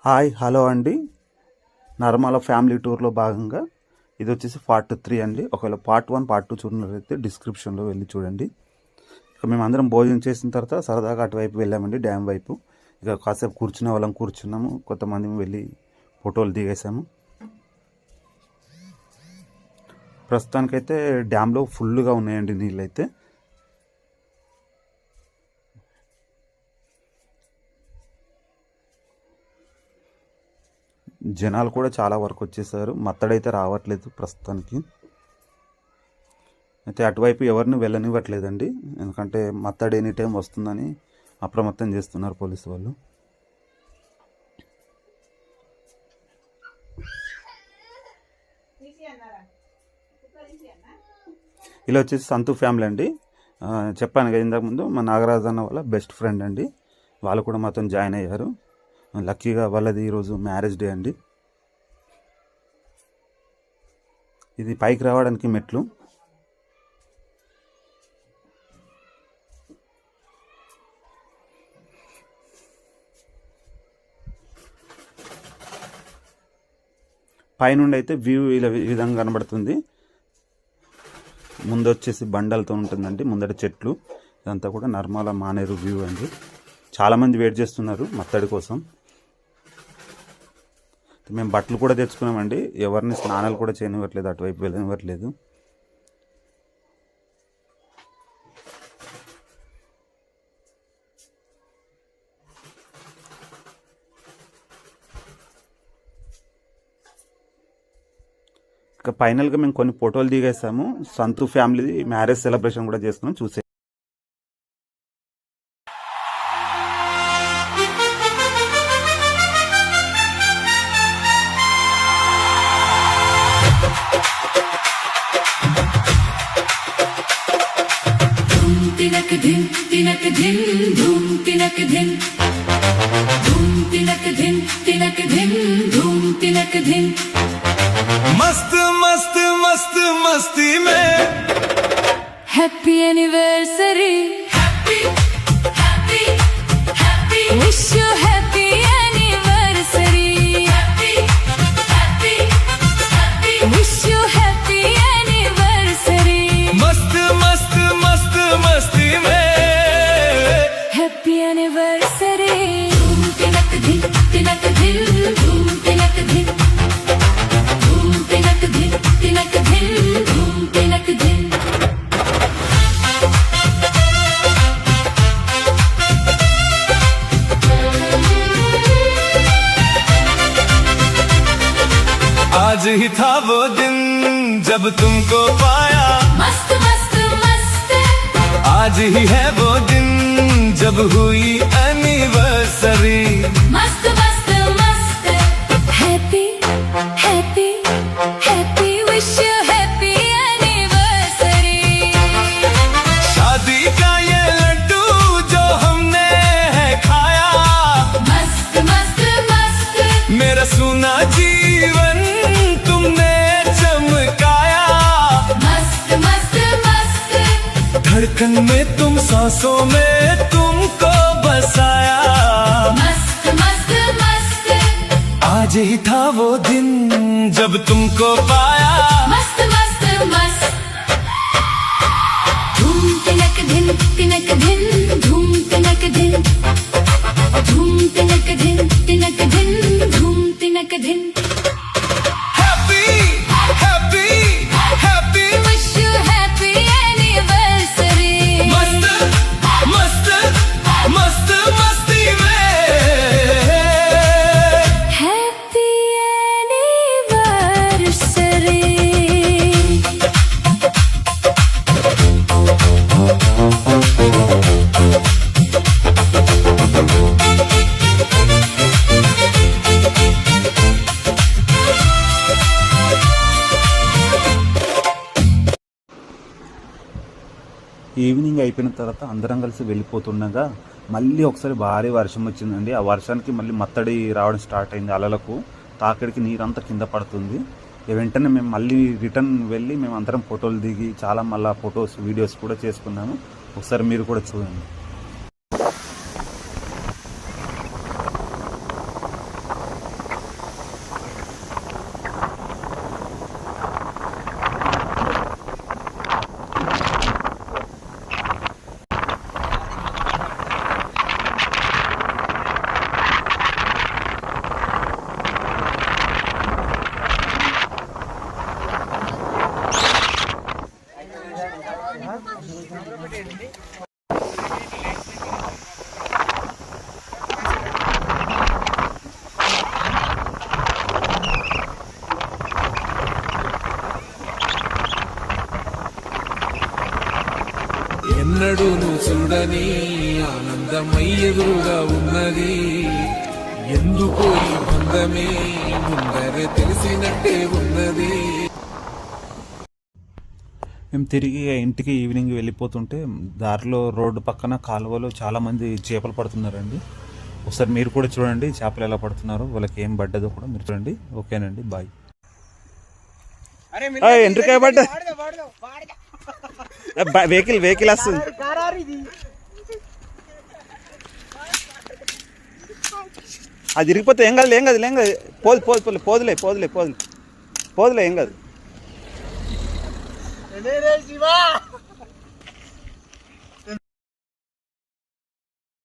Hi hello అండి. Narmala family టూర్లో భాగంగా ఇది వచ్చేసి పార్ట్ 3 అండి. ఒకవేళ పార్ట్ 1 పార్ట్ 2 చూడనట్లయితే డిస్క్రిప్షన్లో వెళ్ళి చూడండి. ఇక మేము అందరం భోజనం చేసిన తర్వాత సరదాగా అటువైపు వెళ్ళామండి, డ్యామ్ వైపు. ఇక కాసేపు కూర్చునే వాళ్ళం కూర్చున్నాము, కొంతమంది వెళ్ళి ఫోటోలు దిగేసాము. ప్రస్తుతానికైతే డ్యామ్లో ఫుల్గా ఉన్నాయండి నీళ్ళైతే. జనాలు కూడా చాలా వరకు వచ్చేసారు. మత్తడైతే రావట్లేదు ప్రస్తుతానికి. అయితే అటువైపు ఎవరిని వెళ్ళనివ్వట్లేదండి, ఎందుకంటే మత్తడి ఎనీ టైం వస్తుందని అప్రమత్తం చేస్తున్నారు పోలీసు వాళ్ళు. ఇలా వచ్చేసి సంతు ఫ్యామిలీ అండి. చెప్పాను కదా ఇంతకుముందు, మా నాగరాజు అన్న వాళ్ళ బెస్ట్ ఫ్రెండ్ అండి. వాళ్ళు కూడా మాతో జాయిన్ అయ్యారు. లక్కీగా వాళ్ళది ఈరోజు మ్యారేజ్ డే అండి. ఇది పైకి రావడానికి మెట్లు. పైనుండి అయితే వ్యూ ఇలా ఈ విధంగా కనబడుతుంది. ముందు వచ్చేసి బండలతో ఉంటుందండి, ముందట చెట్లు. ఇదంతా కూడా నర్మల మానేరు వ్యూ అండి. చాలామంది వెయిట్ చేస్తున్నారు మత్తడి కోసం. మేము బట్టలు కూడా తెచ్చుకున్నామండి. ఎవరిని స్నానాలు కూడా చేయనివ్వట్లేదు, అటువైపు వెళ్ళనివ్వట్లేదు. ఇక ఫైనల్గా మేము కొన్ని ఫోటోలు దిగేసాము. సంతు ఫ్యామిలీ మ్యారేజ్ సెలబ్రేషన్ కూడా చేసుకున్నాం, చూసే. तिनक धिन धूम तिनक धिन धूम तिनक धिन धूम तिनक धिन। मस्त मस्त मस्त मस्ती में happy anniversary happy happy happy wish you happy anniversary happy happy happy wish you happy anniversary. मस्त मस्त मस्त मस्ती में हैप्पी एनिवर्सरी। धूम तिनक धिन धूम तिनक धिन धूम तिनक धिन धूम तिनक धिन। आज ही था वो दिन जब तुमको पाया, मस्त मस्त मस्त। आज ही है वो दिन जब हुई एनिवर्सरी। मस्त मस्त मस्त। Happy happy happy wish you happy anniversary. शादी का ये लड्डू जो हमने है खाया, मस्त मस्त मस्त। मेरा सोना जीवन तुमने चमकाया। मस्त मस्त मस्त। धड़कन में तुम, सांसों में तुमको बसाया। मस्त मस्त मस्त। आज ही था वो दिन जब तुमको पाया। मस्त मस्त मस्त। धूम तिनक धिन धूम तिनक धिन धूम तिनक धिन धूम तिनक धिन। Happy happy happy wish you happy anniversary. मस्त मस्त मस्त मस्ती में हैप्पी एनिवर्सरी। ఈవినింగ్ అయిపోయిన తర్వాత అందరం కలిసి వెళ్ళిపోతుండగా మళ్ళీ ఒకసారి భారీ వర్షం వచ్చిందండి. ఆ వర్షానికి మళ్ళీ మత్తడి రావడం స్టార్ట్ అయింది. అలలకు తాకిడికి నీరంతా కింద పడుతుంది. వెంటనే మేము మళ్ళీ రిటర్న్ వెళ్ళి మేము అందరం ఫోటోలు దిగి చాలా మళ్ళీ ఫొటోస్ వీడియోస్ కూడా చేసుకున్నాము. ఒకసారి మీరు కూడా చూడండి. ఎన్నడూను చూడని ఆనందమై ఎదురుగా ఉన్నది. ఎందుకో ఈ బంధమే ముందరే తెలిసినట్టే ఉన్నది. మేము తిరిగి ఇంటికి ఈవినింగ్ వెళ్ళిపోతుంటే దారిలో రోడ్డు పక్కన కాలువలో చాలామంది చేపలు పడుతున్నారండి. ఒకసారి మీరు కూడా చూడండి చేపలు ఎలా పడుతున్నారో, వాళ్ళకి ఏం పడ్డదో కూడా మీరు చూడండి. ఓకేనండి, బాయ్. ఎంట్రికాయ పడ్డ వెహికల్ వస్తుంది. అది ఇరిగిపోతే ఏం కాదు, పోదులే ఏం కాదు.